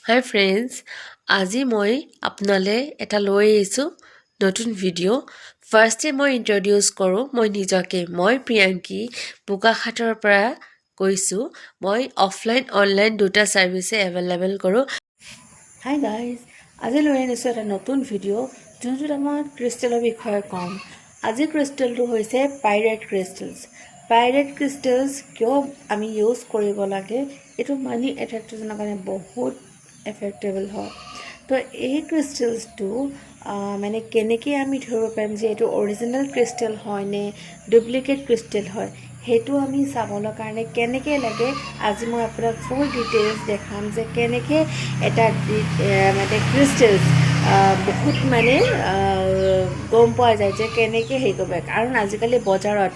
হাই friends, আজি মই আপোনালৈ এটা লৈ আহিছোঁ নতুন ভিডিঅ'। ফাৰ্ষ্টে মই ইণ্ট্ৰডিউচ কৰোঁ মই নিজকে। মই প্ৰিয়াংকী বোকাখাটৰ পৰা কৈছোঁ। মই অফলাইন অনলাইন দুটা ছাৰ্ভিচে এভেইলেবল কৰোঁ। হাই গাইজ, আজি লৈ আনিছোঁ এটা নতুন ভিডিঅ' যোনটোত মই ক্ৰিষ্টেলৰ বিষয়ে ক'ম। আজিৰ ক্ৰিষ্টেলটো হৈছে পাইৰেট ক্ৰিষ্টেলছ। পাইৰেট ক্ৰিষ্টেলছ কিয় আমি ইউজ কৰিব লাগে, এইটো মানি এট্ৰেক্টৰজনৰ কাৰণে বহুত এফেক্টেবল হয়। তো এই ক্ৰিষ্টেলছটো মানে কেনেকৈ আমি ধৰিব পাৰিম যে এইটো অৰিজিনেল ক্ৰিষ্টেল হয় নে ডুপ্লিকেট ক্ৰিষ্টেল হয়, সেইটো আমি চাবলৈ কাৰণে কেনেকৈ লাগে আজি মই আপোনাক ফুল ডিটেইলছ দেখাম যে কেনেকৈ এটা মানে ক্ৰিষ্টেলছ বহুত মানে গম পোৱা যায় যে কেনেকৈ হেৰি কৰিব লাগে। কাৰণ আজিকালি বজাৰত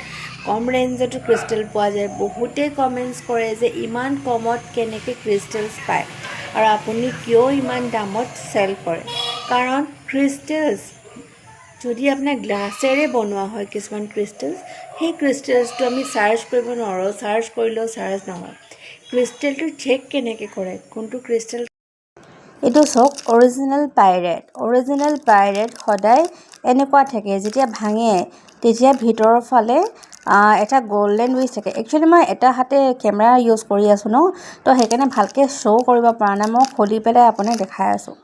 কম ৰেঞ্জতো ক্ৰিষ্টেল পোৱা যায়। বহুতেই কমেণ্টছ কৰে যে ইমান কমত কেনেকৈ ক্ৰিষ্টেলছ পায় আৰু আপুনি কিয় ইমান দামত চেল কৰে। কাৰণ ক্ৰিষ্টেলছ যদি আপোনাৰ গ্লাছেৰে বনোৱা হয় কিছুমান ক্ৰিষ্টেলছ, সেই ক্ৰিষ্টেলছটো আমি চাৰ্চ কৰিব নোৱাৰোঁ। চাৰ্চ কৰিলেও চাৰ্চ নহয়। ক্ৰিষ্টেলটো চেক কেনেকৈ কৰে কোনটো ক্ৰিষ্টেল। এইটো চাওক, অৰিজিনেল পাইৰেট সদায় এনেকুৱা থাকে। যেতিয়া ভাঙে তেতিয়া ভিতৰৰ ফালে এটা গল্ডেন উইচ থাকে। একচুৱেলি মই এটা হাতে কেমেৰা ইউজ কৰি আছোঁ ন, তো সেইকাৰণে ভালকৈ শ্ব' কৰিব পৰা নাই। মই খুলি পেলাই আপোনাক দেখাই আছোঁ।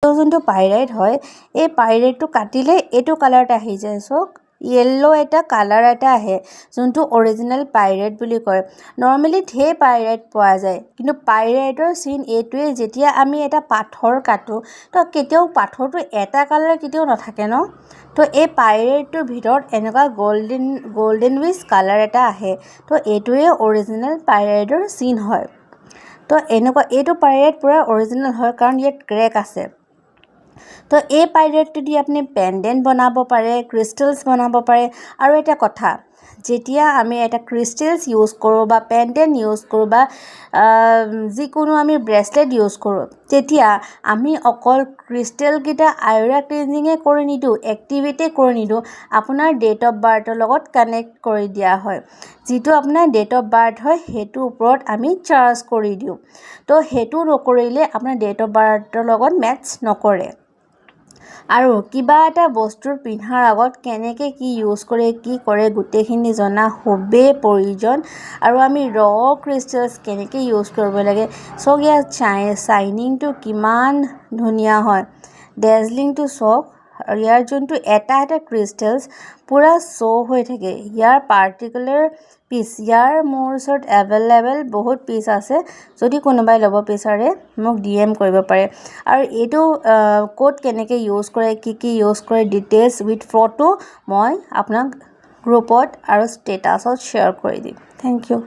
যোনটো পাইৰেট হয়, এই পাইৰেটটো কাটিলে এইটো কালাৰ এটা আহি যায়। চাওক, য়েল্ল' এটা কালাৰ এটা আহে, যোনটো অৰিজিনেল পাইৰেট বুলি কয়। নৰ্মেলি ঢেৰ পাইৰেট পোৱা যায়, কিন্তু পাইৰেটৰ চিন এইটোৱে, যেতিয়া আমি এটা পাথৰ কাটোঁ তো কেতিয়াও পাথৰটো এটা কালাৰ কেতিয়াও নাথাকে ন। তো এই পাইৰেটটোৰ ভিতৰত এনেকুৱা গল্ডেন উইচ কালাৰ এটা আহে। তো এইটোৱে অৰিজিনেল পাইৰেটৰ চিন হয়। তো এনেকুৱা এইটো পাইৰেট পূৰা অৰিজিনেল হয়, কাৰণ ইয়াত ক্ৰেক আছে। তো এই পাইৰেটটো দি আপুনি পেণ্ডেণ্ট বনাব পাৰে, ক্ৰিষ্টেলছ বনাব পাৰে। আৰু এটা কথা, যেতিয়া আমি এটা ক্ৰিষ্টেলছ ইউজ কৰোঁ বা পেণ্ডেণ্ট ইউজ কৰোঁ বা যিকোনো আমি ব্ৰেচলেট ইউজ কৰোঁ, তেতিয়া আমি অকল ক্ৰিষ্টেলকেইটা আয়ৰা ক্লিনজিঙে কৰি নিদিওঁ, এক্টিভেটেই কৰি নিদিওঁ, আপোনাৰ ডেট অফ বাৰ্থৰ লগত কানেক্ট কৰি দিয়া হয়। যিটো আপোনাৰ ডেট অফ বাৰ্থ হয় সেইটোৰ ওপৰত আমি চাৰ্জ কৰি দিওঁ। তো সেইটো নকৰিলে আপোনাৰ ডেট অফ বাৰ্থৰ লগত মেটচ নকৰে। আৰু কিবা এটা বস্তুৰ পিন্ধাৰ আগত কেনেকৈ কি ইউজ কৰে, কি কৰে, গোটেইখিনি জনা খুবেই প্ৰয়োজন। আৰু আমি ক্ৰিষ্টেলছ কেনেকৈ ইউজ কৰিব লাগে। চাওক, ইয়াৰ শ্বাইনিংটো কিমান ধুনীয়া হয়, ডেজলিংটো চাওক। আৰু ইয়াৰ যোনটো এটা ক্ৰিষ্টেলছ পূৰা শ্ব' হৈ থাকে। ইয়াৰ পাৰ্টিকুলাৰ পিচ, মোৰ ওচৰত এভেইলেবল বহুত পিচ আছে। যদি কোনোবাই ল'ব বিচাৰে মোক DM কৰিব পাৰে। আৰু এইটো ক'ত কেনেকৈ ইউজ কৰে, কি ইউজ কৰে, ডিটেইলছ উইথ ফটো মই আপোনাক গ্ৰুপত আৰু ষ্টেটাছত শ্বেয়াৰ কৰি দিম। Thank U.